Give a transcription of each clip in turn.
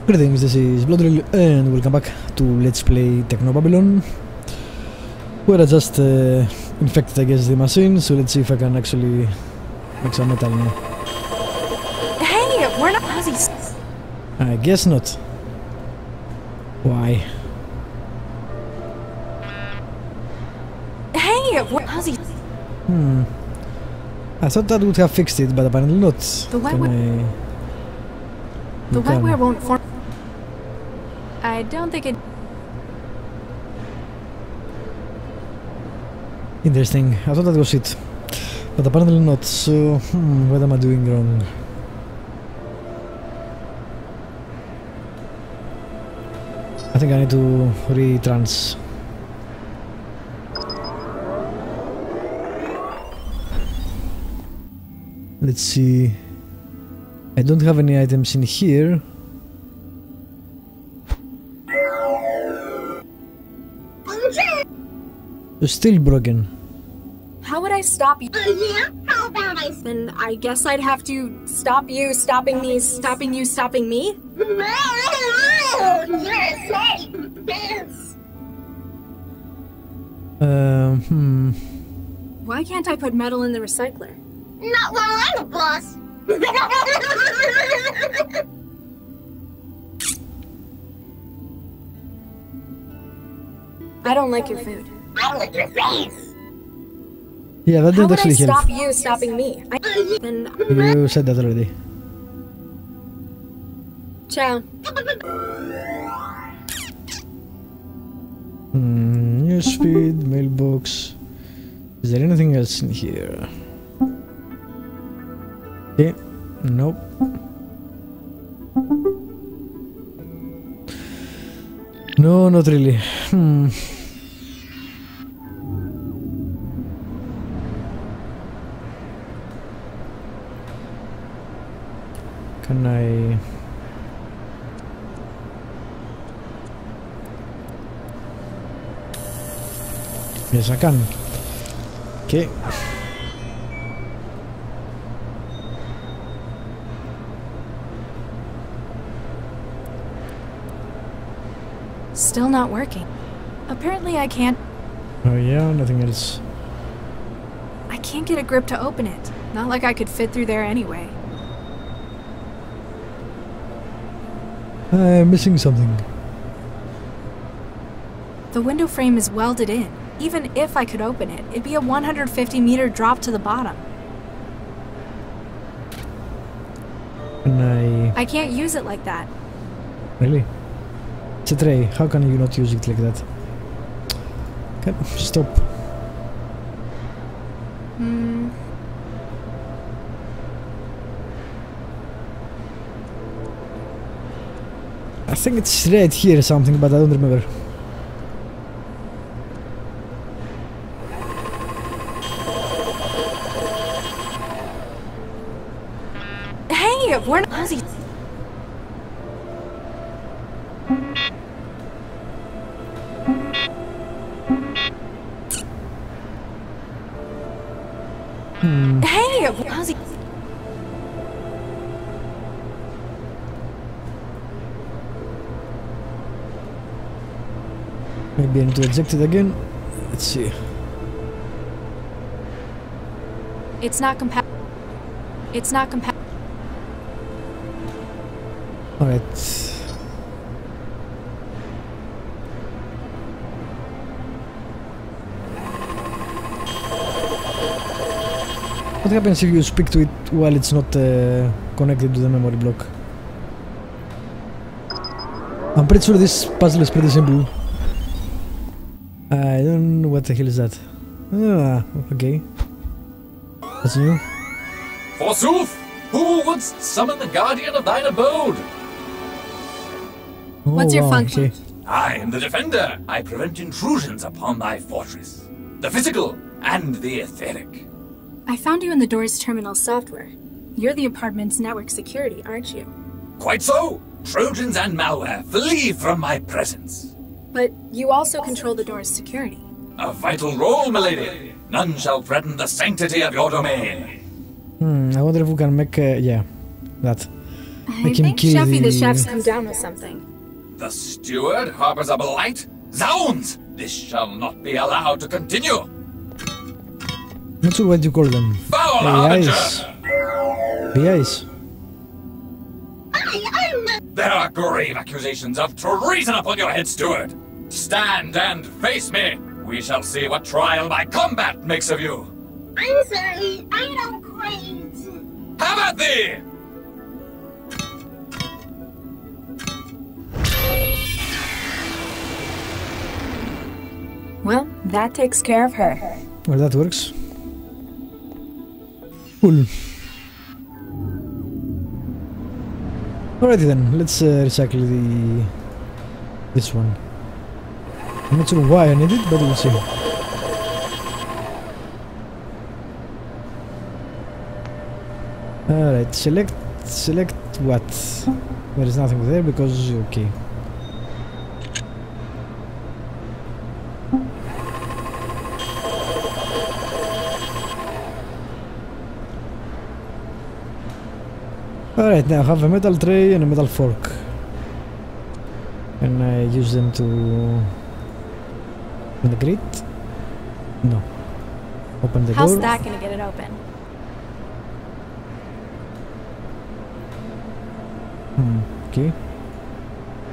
Greetings, this is Bloodrill and welcome back to Let's Play Technobabylon, where I just infected, I guess, the machine, so let's see if I can actually make some metal now. Hey, we're not Aussies. I guess not. Why? Hey, we're Aussies. I thought that would have fixed it, but apparently not. The wetware won't form. I don't think it. Interesting. I thought that was it, but apparently not. So, what am I doing wrong? I think I need to re-trance. Let's see. I don't have any items in here. It's still broken. How would I stop you? How about I? Then I guess I'd have to stop you stopping me, stopping you stopping me? Why can't I put metal in the recycler? Not while I'm the boss. I don't like your food. I don't like your face. Yeah, that didn't actually help. How would I stop you stopping me? Then You said that already. ciao. Newsfeed, mailbox. Is there anything else in here? Okay, nope. No, not really. Can I... Yes, I can. Okay. Still not working. Apparently I can't. Oh yeah, nothing else. I can't get a grip to open it. Not like I could fit through there anyway. I'm missing something. The window frame is welded in. Even if I could open it, it'd be a 150-meter drop to the bottom. Can I can't use it like that. Really? It's a tray. How can you not use it like that? Okay, stop. I think it's right here or something, but I don't remember. Hey, we're not Aussies. Hey, we're Aussies. Maybe I need to eject it again. Let's see. It's not compatible. It's not compatible. Alright. What happens if you speak to it while it's not connected to the memory block? I'm pretty sure this puzzle is pretty simple. I don't know what the hell is that. Ah, okay. That's new. Forsooth! Who wouldst summon the guardian of thine abode? Oh, What's your function? Okay. I am the defender. I prevent intrusions upon thy fortress. The physical and the etheric. I found you in the door's terminal software. You're the apartment's network security, aren't you? Quite so. Trojans and malware, flee from my presence. But you also control the door's security. A vital role, milady. None shall threaten the sanctity of your domain. I wonder if we can make, yeah, that. I think Chefy the chef's come down with something. The steward harbors a blight? Zounds! This shall not be allowed to continue! Not sure what you call them. Foul harbinger! AIs. There are grave accusations of treason upon your head, steward! Stand and face me! We shall see what trial by combat makes of you! I'm sorry, I don't crave. Have at thee! Well, that takes care of her. Well, that works. Cool. Alrighty then, let's recycle this one. I'm not sure why I need it, but we'll see. Alright, select what? There is nothing there because, okay. Alright, now I have a metal tray and a metal fork. Can I use them to integrate? No. Open the door. How's that gonna get it open? Okay.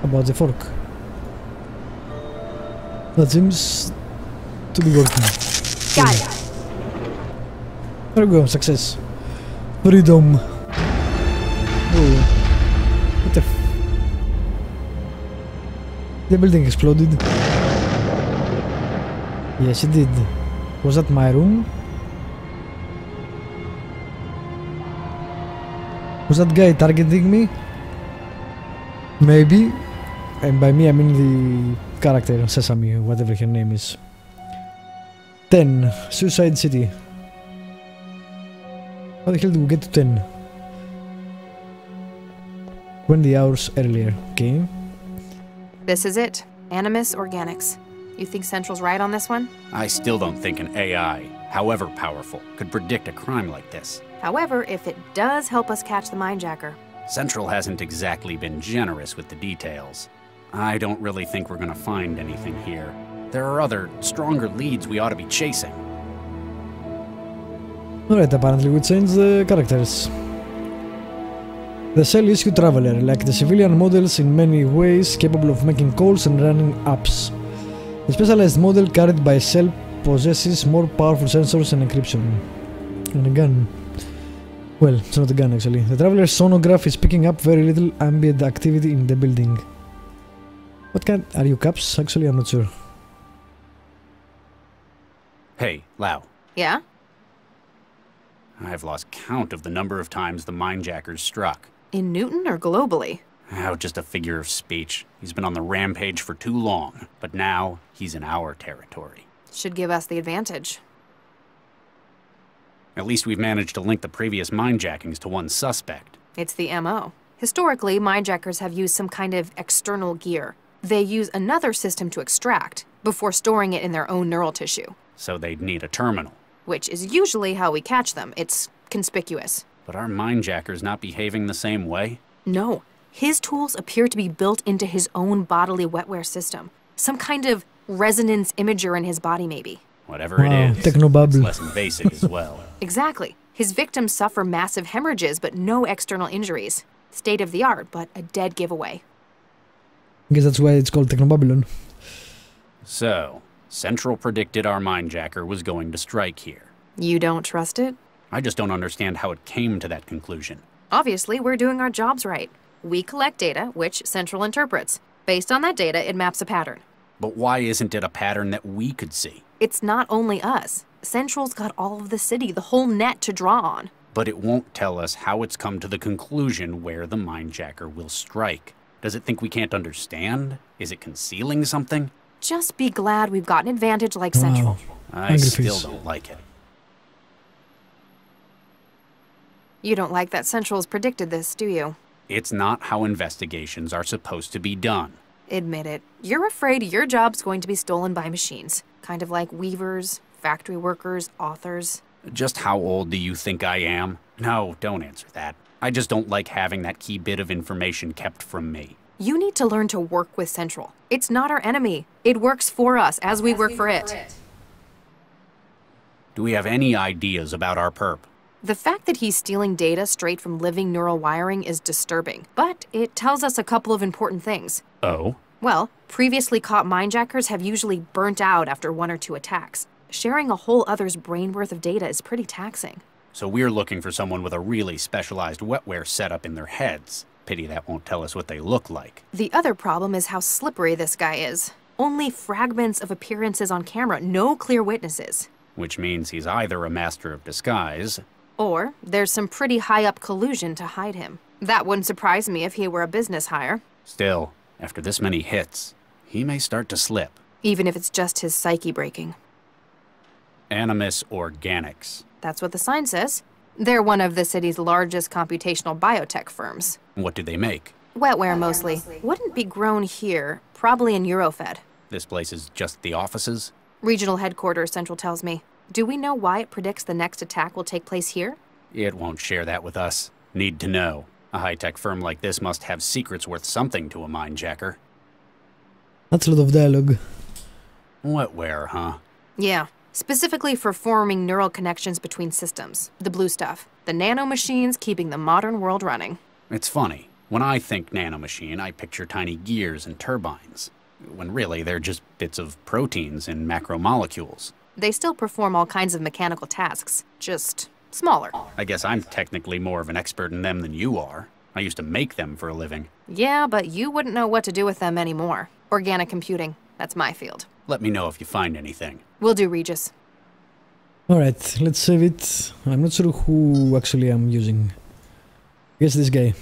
How about the fork? That seems to be working. Got it. There we go, success. Freedom. Oh. What the f... The building exploded. Yes, it did. Was that my room? Was that guy targeting me? Maybe. And by me I mean the character, Sesame, whatever her name is. 10. Suicide City. How the hell did we get to 10? 20 hours earlier, okay. This is it. Animus Organics. You think Central's right on this one? I still don't think an AI, however powerful, could predict a crime like this. However, if it does help us catch the Mindjacker. Central hasn't exactly been generous with the details. I don't really think we're gonna find anything here. There are other, stronger leads we ought to be chasing. Alright, apparently we changed the characters. The Cell is a traveler, like the civilian models in many ways, capable of making calls and running apps. The specialized model carried by Cell possesses more powerful sensors and encryption. And a gun. Well, it's not a gun actually. The traveler's sonograph is picking up very little ambient activity in the building. What kind? Are you caps? Actually, I'm not sure. Hey, Lau. Yeah? I've lost count of the number of times the Mindjackers struck. In Newton or globally? Oh, just a figure of speech. He's been on the rampage for too long, but now he's in our territory. Should give us the advantage. At least we've managed to link the previous mindjackings to one suspect. It's the MO. Historically, Mindjackers have used some kind of external gear. They use another system to extract, before storing it in their own neural tissue. So they'd need a terminal. Which is usually how we catch them. It's conspicuous. But are Mindjackers not behaving the same way? No. His tools appear to be built into his own bodily wetware system. Some kind of resonance imager in his body, maybe. Whatever it is, Technobabylon. it's less invasive as well. Exactly. His victims suffer massive hemorrhages, but no external injuries. State of the art, but a dead giveaway. I guess that's why it's called Technobabylon. So, Central predicted our Mindjacker was going to strike here. You don't trust it? I just don't understand how it came to that conclusion. Obviously, we're doing our jobs right. We collect data, which Central interprets. Based on that data, it maps a pattern. But why isn't it a pattern that we could see? It's not only us. Central's got all of the city, the whole net to draw on. But it won't tell us how it's come to the conclusion where the Mindjacker will strike. Does it think we can't understand? Is it concealing something? Just be glad we've got an advantage like Central. I Angry still face. don't like it. You don't like that Central's predicted this, do you? It's not how investigations are supposed to be done. Admit it. You're afraid your job's going to be stolen by machines. Kind of like weavers, factory workers, authors. Just how old do you think I am? No, don't answer that. I just don't like having that key bit of information kept from me. You need to learn to work with Central. It's not our enemy. It works for us as we work for it. Do we have any ideas about our perp? The fact that he's stealing data straight from living neural wiring is disturbing, but it tells us a couple of important things. Oh? Well, previously caught mindjackers have usually burnt out after 1 or 2 attacks. Sharing a whole other's brain worth of data is pretty taxing. So we're looking for someone with a really specialized wetware setup in their heads. Pity that won't tell us what they look like. The other problem is how slippery this guy is. Only fragments of appearances on camera, no clear witnesses. Which means he's either a master of disguise, or there's some pretty high-up collusion to hide him. That wouldn't surprise me if he were a business hire. Still, after this many hits, he may start to slip. Even if it's just his psyche breaking. Animus Organics. That's what the sign says. They're one of the city's largest computational biotech firms. What do they make? Wetware mostly. Wouldn't be grown here, probably in Eurofed. This place is just the offices? Regional headquarters, Central tells me. Do we know why it predicts the next attack will take place here? It won't share that with us. Need to know. A high-tech firm like this must have secrets worth something to a mindjacker. That's a lot of dialogue. Wetware, huh? Yeah. Specifically for forming neural connections between systems. The blue stuff. The nanomachines keeping the modern world running. It's funny. When I think nanomachine, I picture tiny gears and turbines. When really, they're just bits of proteins and macromolecules. They still perform all kinds of mechanical tasks, just smaller. I guess I'm technically more of an expert in them than you are. I used to make them for a living. Yeah, but you wouldn't know what to do with them anymore. Organic computing, that's my field. Let me know if you find anything. Will do, Regis. Alright, let's save it. I'm not sure who actually I'm using. I guess this guy.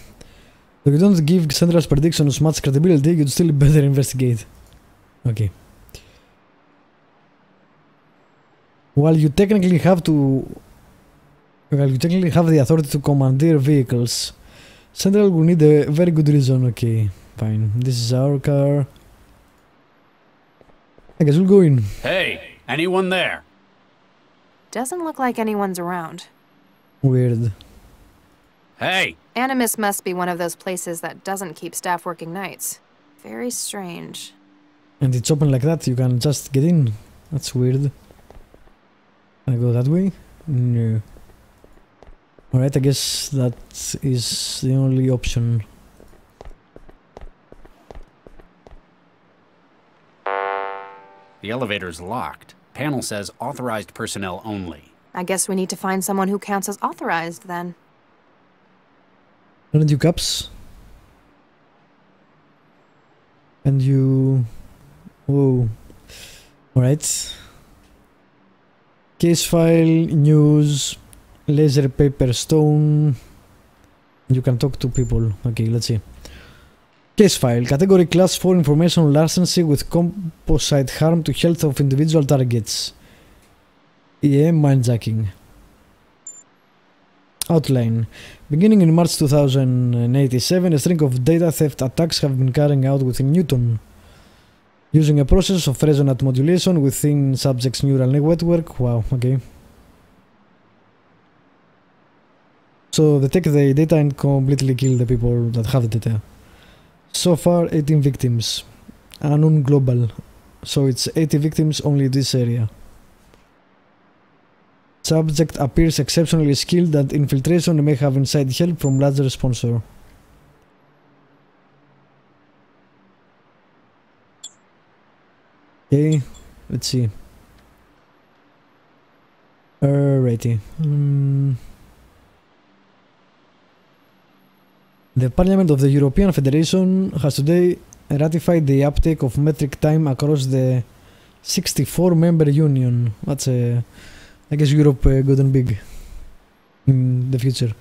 Though you don't give Central's predictions much credibility, you'd still better investigate. Okay. While you technically have the authority to commandeer vehicles, Central will need a very good reason. Okay, fine. This is our car. I guess we'll go in. Hey, anyone there? Doesn't look like anyone's around. Weird. Hey! Animus must be one of those places that doesn't keep staff working nights. Very strange. And it's open like that, you can just get in. That's weird. Can I go that way? No. Alright, I guess that is the only option. The elevator's locked. Panel says authorized personnel only. I guess we need to find someone who counts as authorized, then. Aren't you caps? And you... Whoa. Alright. Case file, news, laser paper stone. You can talk to people. Okay, let's see. Case file, category class 4 information larceny with composite harm to health of individual targets. Yeah, mindjacking. Outline. Beginning in March 2087, a string of data theft attacks have been carried out within Newton. Using a process of resonant modulation within subject's neural network. Wow, okay. So they take the data and completely kill the people that have the data. So far, 18 victims. Unknown global. So it's 80 victims only this area. Subject appears exceptionally skilled at infiltration and may have inside help from larger sponsor. Okay, let's see. Alrighty. The Parliament of the European Federation has today ratified the uptake of metric time across the 64-member union. That's a... I guess Europe gotten big in the future.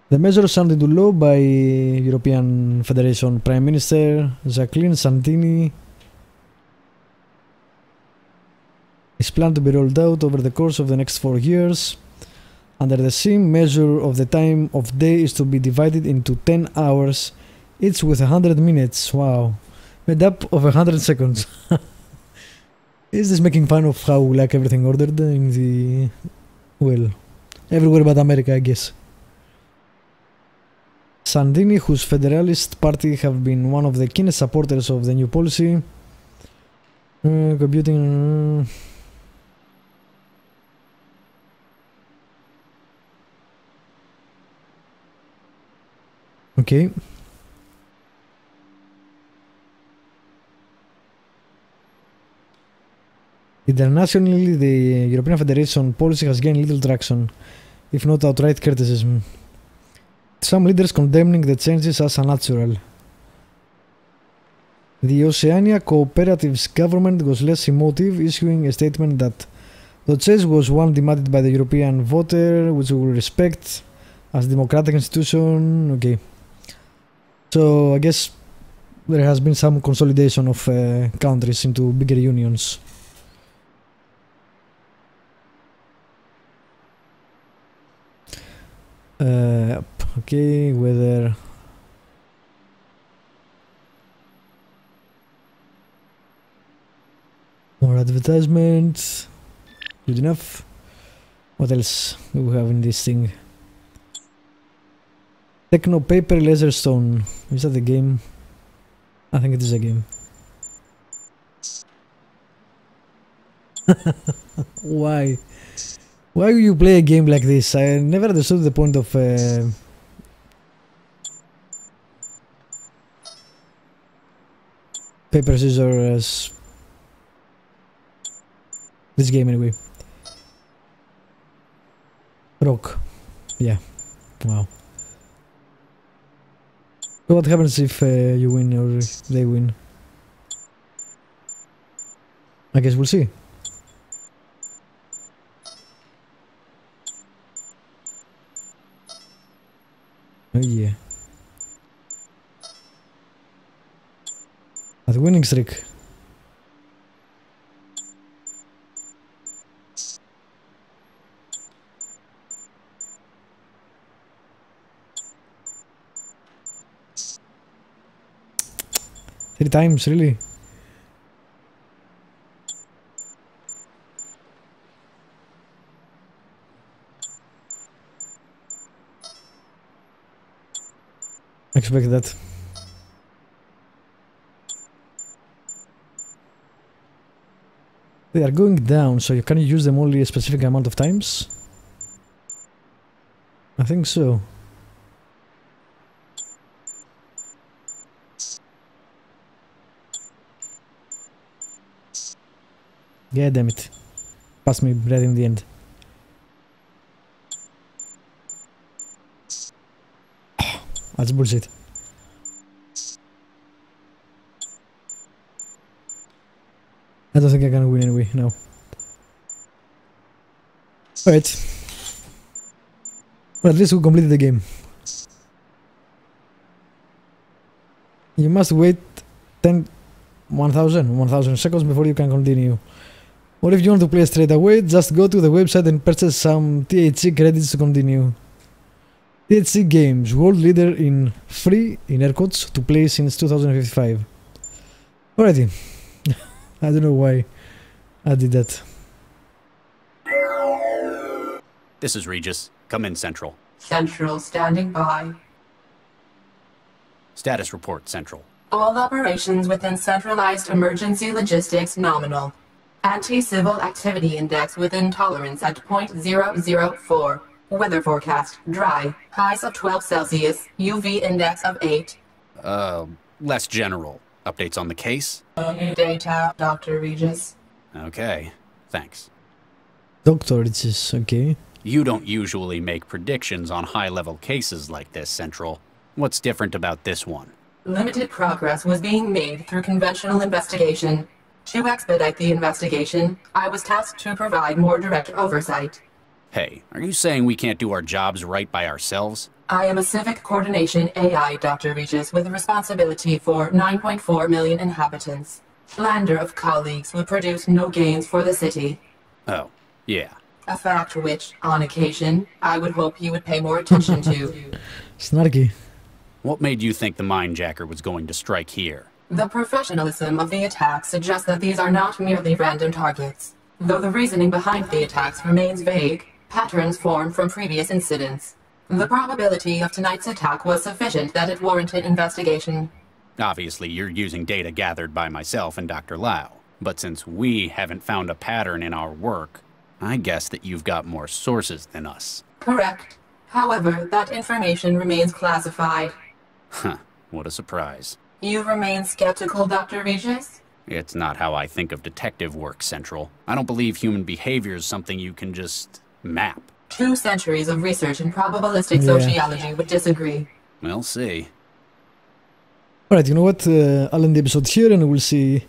The measure signed into law by European Federation Prime Minister Jacqueline Santini is planned to be rolled out over the course of the next 4 years. Under the same measure of the time of day is to be divided into 10 hours, each with 100 minutes. Wow. Made up of 100 seconds. Is this making fun of how like everything ordered in the... well, everywhere but America, I guess. Sandini, whose Federalist Party have been one of the keenest supporters of the new policy. Computing. Okay. Internationally, the European Federation policy has gained little traction, if not outright criticism. Some leaders condemning the changes as unnatural. The Oceania Cooperatives government was less emotive, issuing a statement that the change was one demanded by the European voter, which we will respect as a democratic institution. Okay. So I guess there has been some consolidation of countries into bigger unions. Okay, whether more advertisements, good enough. What else do we have in this thing? Techno Paper Laser Stone. Is that a game? I think it is a game. Why? Why do you play a game like this? I never understood the point of paper, scissors. This game anyway. Rock. Yeah. Wow. So what happens if you win or if they win? I guess we'll see. Oh yeah. At winning streak. Three times, really? Expect that. They are going down, so you can use them only a specific amount of times? I think so. Yeah, damn it. Passed me right in the end. Oh, that's bullshit. I don't think I can win anyway, no. Alright. Well, at least we completed the game. You must wait 1000 seconds before you can continue. Or if you want to play straight away, just go to the website and purchase some THC credits to continue. THC Games, world leader in free, in air quotes, to play since 2055. Alrighty. I don't know why I did that. This is Regis. Come in, Central. Central standing by. Status report, Central. All operations within centralized emergency logistics nominal. Anti-civil activity index within tolerance at 0.004. Weather forecast, dry. Highs of 12 Celsius. UV index of 8. Less general. Updates on the case? Data, Dr. Regis. Okay, thanks. Doctor, it's just okay. You don't usually make predictions on high-level cases like this, Central. What's different about this one? Limited progress was being made through conventional investigation. To expedite the investigation, I was tasked to provide more direct oversight. Hey, are you saying we can't do our jobs right by ourselves? I am a civic coordination AI, Dr. Regis, with responsibility for 9.4 million inhabitants. Slander of colleagues would produce no gains for the city. Oh, yeah. A fact which, on occasion, I would hope you would pay more attention to. Snarky. What made you think the Mindjacker was going to strike here? The professionalism of the attack suggests that these are not merely random targets. Though the reasoning behind the attacks remains vague, patterns form from previous incidents. The probability of tonight's attack was sufficient that it warranted investigation. Obviously, you're using data gathered by myself and Dr. Lau. But since we haven't found a pattern in our work, I guess that you've got more sources than us. Correct. However, that information remains classified. Huh, what a surprise. You remain skeptical, Dr. Regis? It's not how I think of detective work, Central. I don't believe human behavior is something you can just map. 2 centuries of research in probabilistic sociology would disagree. We'll see. Alright, you know what? I'll end the episode here and we'll see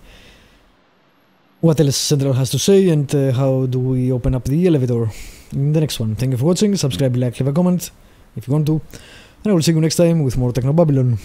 what else Central has to say and how do we open up the elevator in the next one. Thank you for watching, subscribe, like, leave a comment if you want to, and I will see you next time with more Technobabylon.